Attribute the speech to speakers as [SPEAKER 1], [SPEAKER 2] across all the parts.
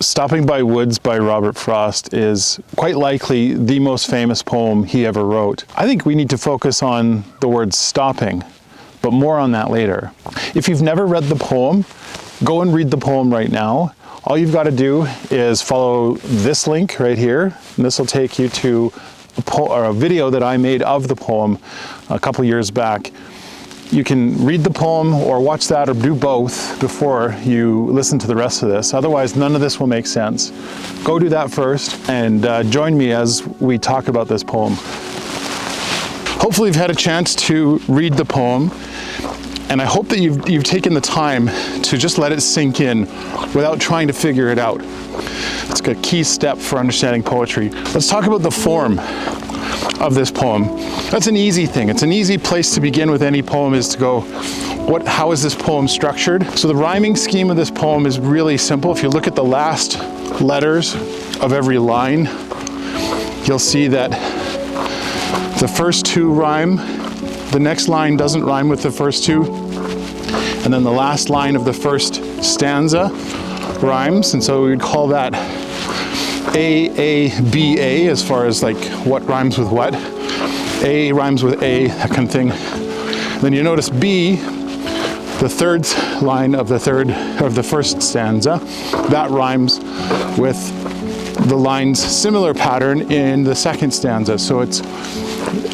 [SPEAKER 1] Stopping by Woods by Robert Frost is quite likely the most famous poem he ever wrote. I think we need to focus on the word stopping, but more on that later. If you've never read the poem, go and read the poem right now. All you've got to do is follow this link right here, and this will take you to a video that I made of the poem a couple years back. You can read the poem or watch that or do both before you listen to the rest of this. Otherwise, none of this will make sense. Go do that first and join me as we talk about this poem. Hopefully you've had a chance to read the poem, and I hope that you've taken the time to just let it sink in without trying to figure it out. It's a key step for understanding poetry. Let's talk about the form of this poem. That's an easy thing. It's an easy place to begin with any poem, is to go, how is this poem structured? So the rhyming scheme of this poem is really simple. If you look at the last letters of every line, you'll see that the first two rhyme, the next line doesn't rhyme with the first two, and then the last line of the first stanza rhymes, and so we'd call that A, as far as like what rhymes with what. A rhymes with A, that kind of thing. Then you notice B, the third line of the first stanza, that rhymes with the line's similar pattern in the second stanza. So it's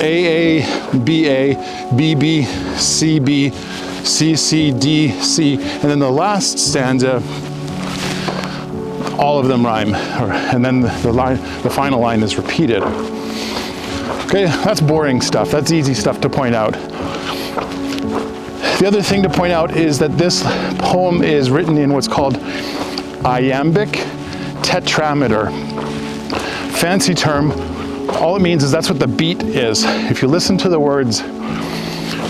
[SPEAKER 1] A, B, B, C, C, D, C, and then the last stanza, all of them rhyme, and then the final line is repeated. Okay, that's boring stuff. That's easy stuff to point out. The other thing to point out is that this poem is written in what's called iambic tetrameter. Fancy term. All it means is that's what the beat is. If you listen to the words,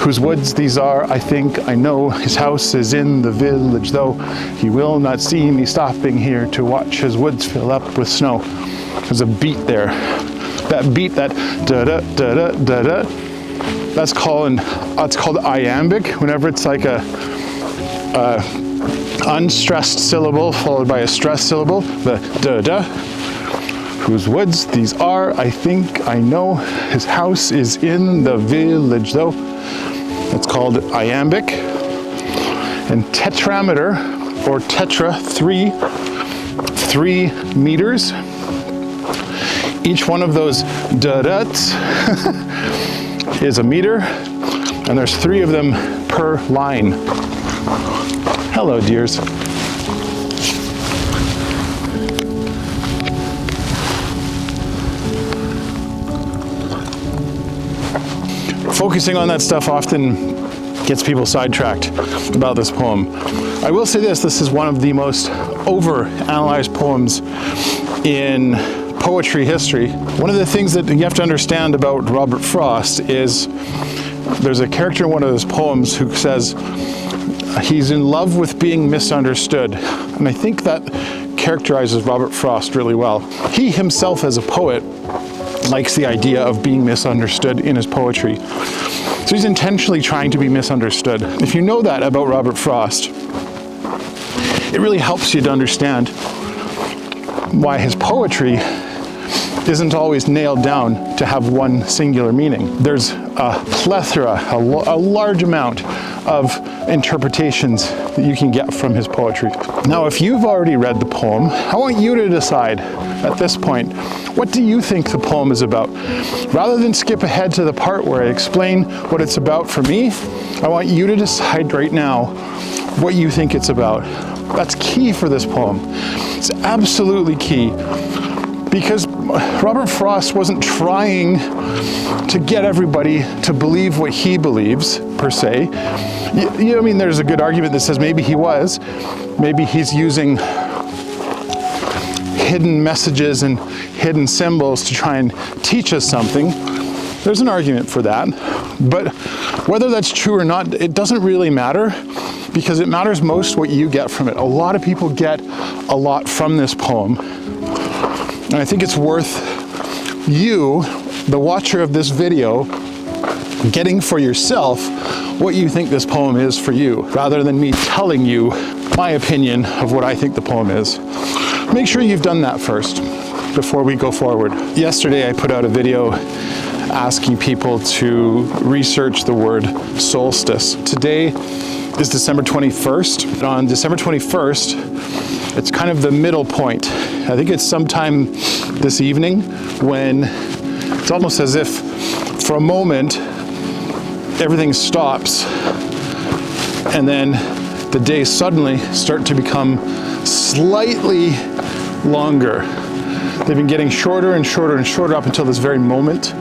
[SPEAKER 1] whose woods these are, I think, I know, his house is in the village, though he will not see me stopping here to watch his woods fill up with snow. There's a beat there. That beat, that da-da, that's called iambic, whenever it's like a unstressed syllable followed by a stressed syllable, the da-da. Whose woods these are, I think, I know, his house is in the village, though. That's called iambic. And tetrameter, or tetra, three meters. Each one of those da-dats is a meter, and there's 3 of them per line. Hello, dears. Focusing on that stuff often gets people sidetracked about this poem. I will say this is one of the most over-analyzed poems in poetry history. One of the things that you have to understand about Robert Frost is there's a character in one of his poems who says he's in love with being misunderstood. And I think that characterizes Robert Frost really well. He himself, as a poet, likes the idea of being misunderstood in his poetry. So he's intentionally trying to be misunderstood. If you know that about Robert Frost, it really helps you to understand why his poetry isn't always nailed down to have one singular meaning. There's a plethora, a large amount of interpretations that you can get from his poetry. Now, if you've already read the poem, I want you to decide at this point, what do you think the poem is about? Rather than skip ahead to the part where I explain what it's about for me, I want you to decide right now what you think it's about. That's key for this poem. It's absolutely key, because Robert Frost wasn't trying to get everybody to believe what he believes, per se. I mean, there's a good argument that says maybe he was. Maybe he's using hidden messages and hidden symbols to try and teach us something. There's an argument for that. But whether that's true or not, it doesn't really matter, because it matters most what you get from it. A lot of people get a lot from this poem. And I think it's worth you, the watcher of this video, getting for yourself what you think this poem is for you, rather than me telling you my opinion of what I think the poem is. Make sure you've done that first before we go forward. Yesterday I put out a video asking people to research the word solstice. Today is December 21st. On December 21st, it's kind of the middle point. I think it's sometime this evening when it's almost as if for a moment everything stops and then the days suddenly start to become slightly longer. They've been getting shorter and shorter and shorter up until this very moment,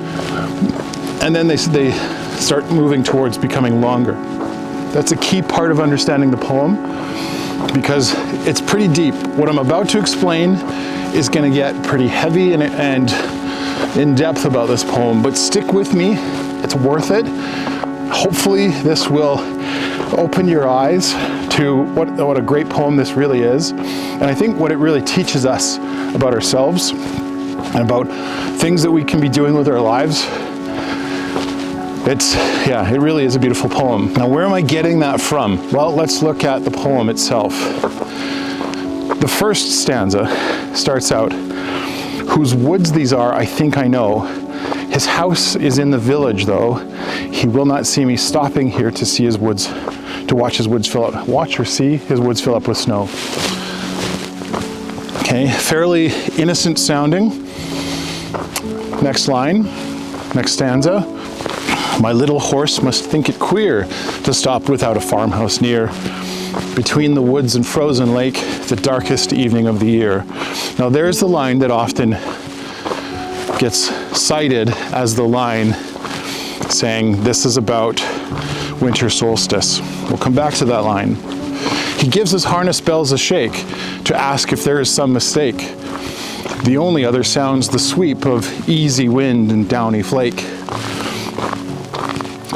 [SPEAKER 1] and then they start moving towards becoming longer. That's a key part of understanding the poem because it's pretty deep. What I'm about to explain is going to get pretty heavy and in depth about this poem, but stick with me. It's worth it. Hopefully this will open your eyes to what a great poem this really is. And I think what it really teaches us about ourselves and about things that we can be doing with our lives. It really is a beautiful poem. Now, where am I getting that from? Well, let's look at the poem itself. The first stanza starts out, "Whose woods these are, I think I know. His house is in the village, though. He will not see me stopping here to see his woods, to watch his woods fill up." Watch or see his woods fill up with snow. Okay, fairly innocent sounding. Next line, next stanza. "My little horse must think it queer to stop without a farmhouse near. Between the woods and frozen lake, the darkest evening of the year." Now there's the line that often gets cited as the line saying this is about winter solstice. We'll come back to that line. "He gives his harness bells a shake to ask if there is some mistake. The only other sound's the sweep of easy wind and downy flake.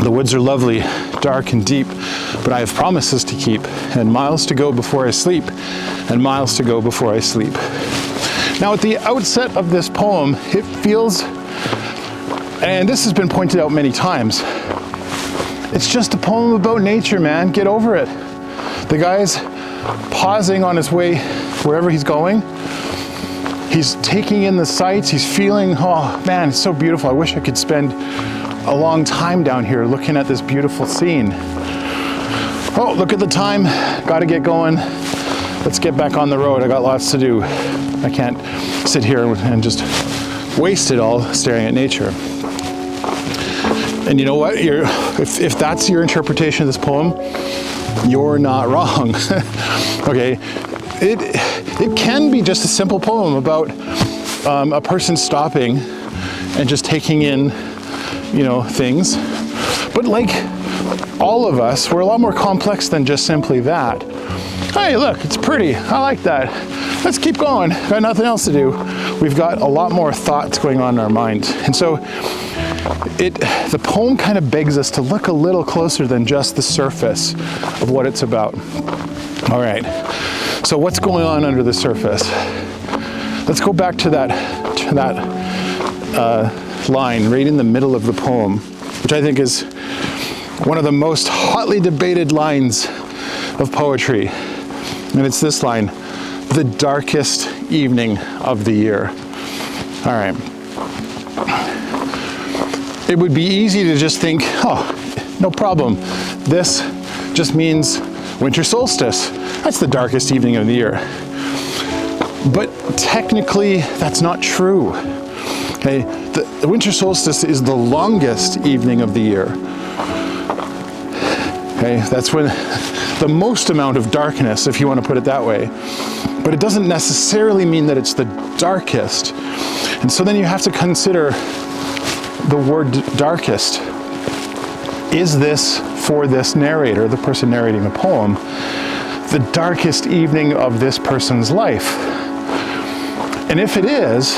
[SPEAKER 1] The woods are lovely, dark and deep, but I have promises to keep, and miles to go before I sleep, and miles to go before I sleep." Now at the outset of this poem, it feels, and this has been pointed out many times, it's just a poem about nature, man. Get over it. The guy's pausing on his way wherever he's going. He's taking in the sights. He's feeling, oh man, it's so beautiful. I wish I could spend a long time down here looking at this beautiful scene. Oh, look at the time. Got to get going. Let's get back on the road. I got lots to do. I can't sit here and just waste it all staring at nature. And you know what? If that's your interpretation of this poem, you're not wrong. Okay, it can be just a simple poem about a person stopping and just taking in, things. But like all of us, we're a lot more complex than just simply that. Hey, look, it's pretty. I like that. Let's keep going. Got nothing else to do. We've got a lot more thoughts going on in our mind. And so the poem kind of begs us to look a little closer than just the surface of what it's about. All right, so what's going on under the surface? Let's go back to that line right in the middle of the poem, which I think is one of the most hotly debated lines of poetry. And it's this line, "The darkest evening of the year." All right. It would be easy to just think, oh, no problem. This just means winter solstice. That's the darkest evening of the year. But technically, that's not true. Okay, the winter solstice is the longest evening of the year. Okay, that's when the most amount of darkness, if you want to put it that way. But it doesn't necessarily mean that it's the darkest. And so then you have to consider the word darkest. Is this, for this narrator, the person narrating the poem, the darkest evening of this person's life? And if it is,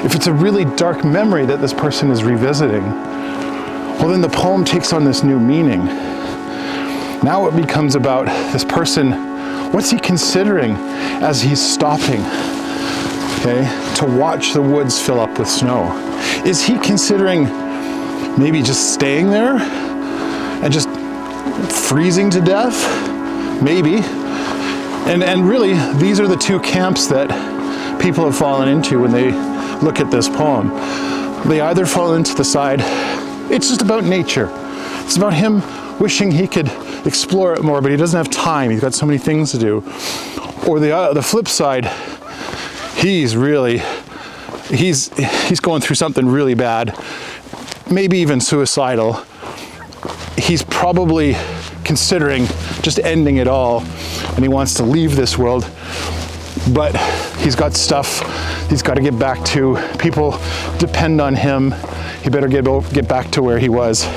[SPEAKER 1] if it's a really dark memory that this person is revisiting, well then the poem takes on this new meaning. Now it becomes about this person, what's he considering as he's stopping, okay, to watch the woods fill up with snow? Is he considering maybe just staying there and just freezing to death? Maybe. And really, these are the two camps that people have fallen into when they look at this poem. They either fall into the side, it's just about nature. It's about him wishing he could explore it more, but he doesn't have time. He's got so many things to do. Or the flip side, he's going through something really bad, maybe even suicidal. He's probably considering just ending it all, and he wants to leave this world, but he's got stuff he's got to get back to. People depend on him. He better get back to where he was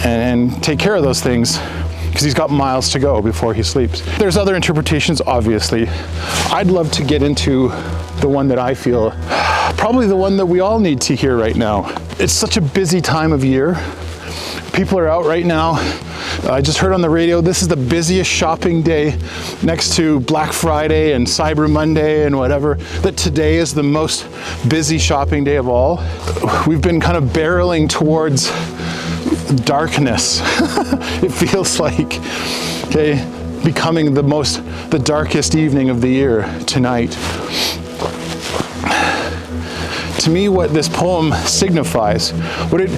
[SPEAKER 1] and take care of those things, because he's got miles to go before he sleeps. There's other interpretations, obviously. I'd love to get into the one that I feel, probably the one that we all need to hear right now. It's such a busy time of year. People are out right now. I just heard on the radio, this is the busiest shopping day next to Black Friday and Cyber Monday and whatever, that today is the most busy shopping day of all. We've been kind of barreling towards darkness. It feels like, okay, becoming the darkest evening of the year tonight. To me, what this poem signifies, what it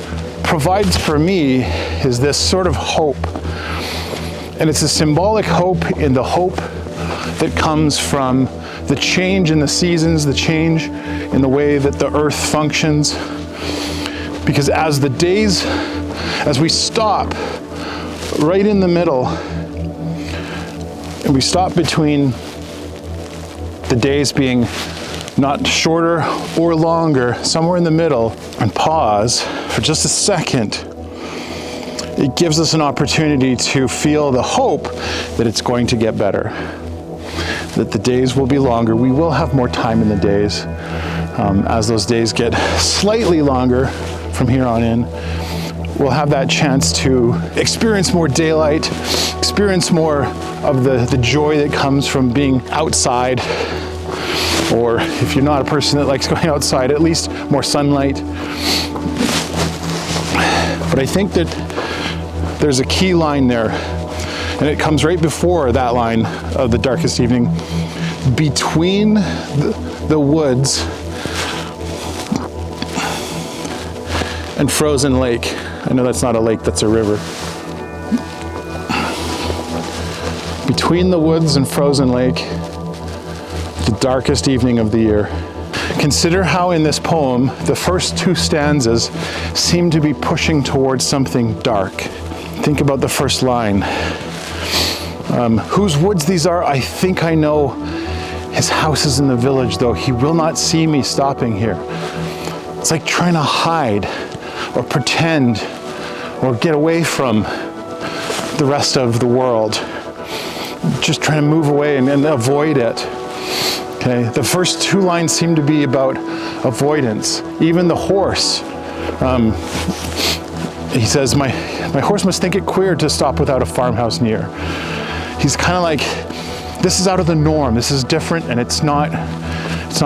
[SPEAKER 1] provides for me, is this sort of hope. And it's a symbolic hope in the hope that comes from the change in the seasons, the change in the way that the earth functions. Because as we stop right in the middle, and we stop between the days being not shorter or longer, somewhere in the middle, and pause for just a second, it gives us an opportunity to feel the hope that it's going to get better, that the days will be longer. We will have more time in the days. As those days get slightly longer from here on in, we'll have that chance to experience more daylight, experience more of the joy that comes from being outside, or if you're not a person that likes going outside, at least more sunlight. But I think that there's a key line there, and it comes right before that line of the darkest evening. Between the woods and frozen lake. I know that's not a lake, that's a river. Between the woods and frozen lake, the darkest evening of the year. Consider how in this poem, the first two stanzas seem to be pushing towards something dark. Think about the first line. Whose woods these are, I think I know. His house is in the village, though he will not see me stopping here. It's like trying to hide or pretend or get away from the rest of the world. Just trying to move away and avoid it. Okay, the first two lines seem to be about avoidance. Even the horse, he says, my horse must think it queer to stop without a farmhouse near. He's kind of like, this is out of the norm, this is different, and it's not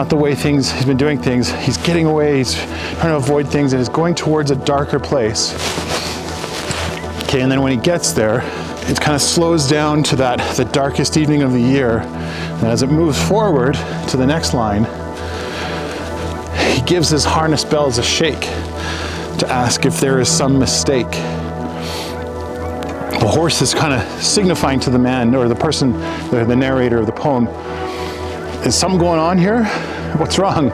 [SPEAKER 1] the way he's been doing things. He's getting away, he's trying to avoid things, and he's going towards a darker place. Okay, and then when he gets there, it kind of slows down to the darkest evening of the year. And as it moves forward to the next line, he gives his harness bells a shake to ask if there is some mistake. The horse is kind of signifying to the man, or the person, the narrator of the poem, is something going on here? What's wrong?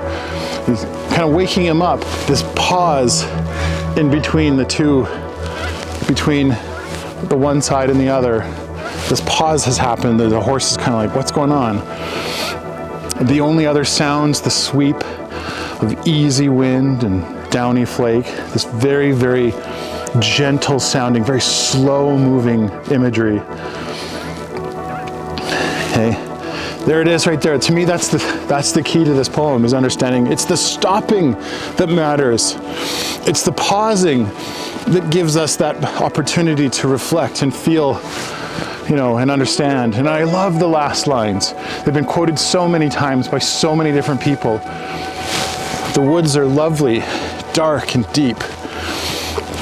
[SPEAKER 1] He's kind of waking him up. This pause in between the two, between the one side and the other. This pause has happened. The horse is kind of like, what's going on? The only other sounds, the sweep of easy wind and downy flake, this very, very gentle sounding, very slow moving imagery. Okay, there it is right there. To me, that's the key to this poem, is understanding it's the stopping that matters. It's the pausing that gives us that opportunity to reflect and feel, and understand. And I love the last lines. They've been quoted so many times by so many different people. The woods are lovely, dark and deep.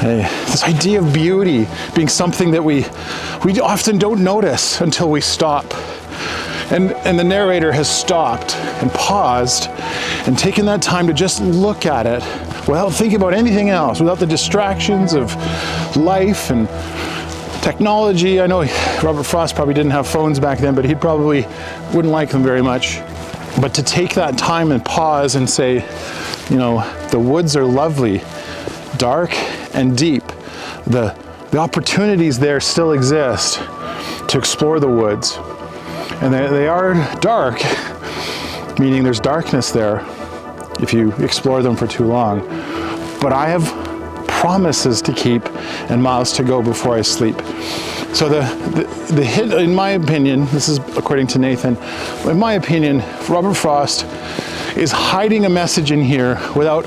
[SPEAKER 1] This idea of beauty being something that we often don't notice until we stop. And the narrator has stopped and paused and taken that time to just look at it without thinking about anything else, without the distractions of life and technology. I know Robert Frost probably didn't have phones back then, but he probably wouldn't like them very much. But to take that time and pause and say, you know, the woods are lovely, dark and deep. The opportunities there still exist to explore the woods. And they are dark, meaning there's darkness there if you explore them for too long. But I have promises to keep and miles to go before I sleep. So the hit, in my opinion, this is according to Nathan, in my opinion, Robert Frost is hiding a message in here without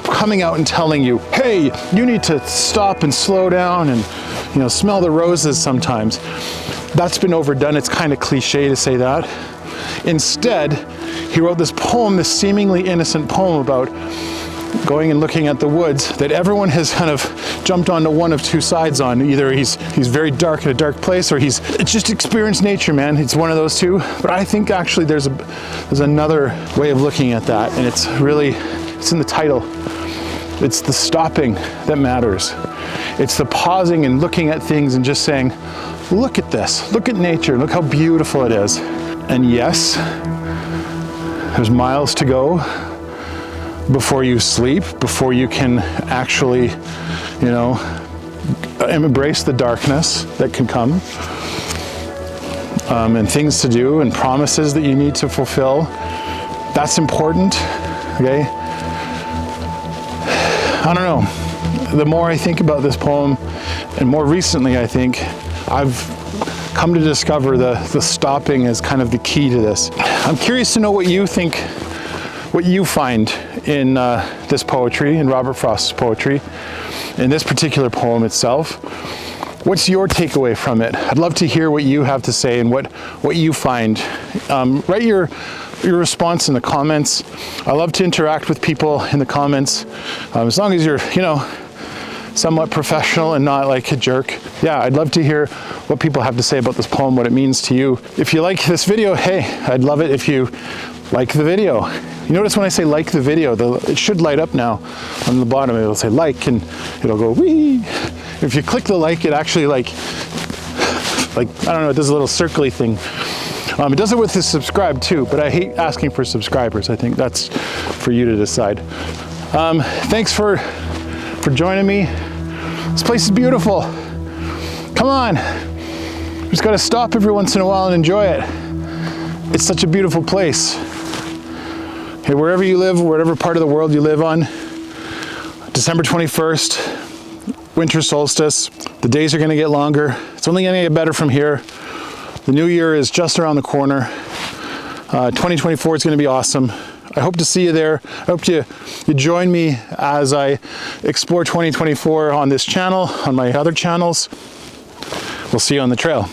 [SPEAKER 1] coming out and telling you, hey, you need to stop and slow down and, you know, smell the roses sometimes. That's been overdone. It's kind of cliche to say that. Instead, he wrote this poem, this seemingly innocent poem about going and looking at the woods that everyone has kind of jumped onto one of two sides on. Either he's very dark in a dark place, or it's just experienced nature, man. It's one of those two. But I think actually there's another way of looking at that, and it's in the title. It's the stopping that matters. It's the pausing and looking at things and just saying, look at this, look at nature, look how beautiful it is. And yes, there's miles to go before you sleep, before you can actually, you know, embrace the darkness that can come, and things to do and promises that you need to fulfill. That's important, okay? I don't know. The more I think about this poem, and more recently I think, I've come to discover the stopping as kind of the key to this. I'm curious to know what you think, what you find in this poetry, in Robert Frost's poetry, in this particular poem itself. What's your takeaway from it? I'd love to hear what you have to say and what you find. Write your response in the comments. I love to interact with people in the comments, as long as you're, you know, somewhat professional and not like a jerk. Yeah, I'd love to hear what people have to say about this poem, what it means to you. If you like this video, hey, I'd love it if you like the video. You notice when I say like the video, it should light up now on the bottom. It'll say like, and it'll go wee. If you click the like, it actually like I don't know, it does a little circly thing. It does it with the subscribe too, but I hate asking for subscribers. I think that's for you to decide. Thanks for joining me. This place is beautiful. Come on. Just gotta stop every once in a while and enjoy it. It's such a beautiful place. Hey, wherever you live, whatever part of the world you live on, December 21st, winter solstice. The days are gonna get longer. It's only gonna get better from here. The new year is just around the corner. 2024 is gonna be awesome. I hope to see you there. I hope you join me as I explore 2024 on this channel, on my other channels. We'll see you on the trail.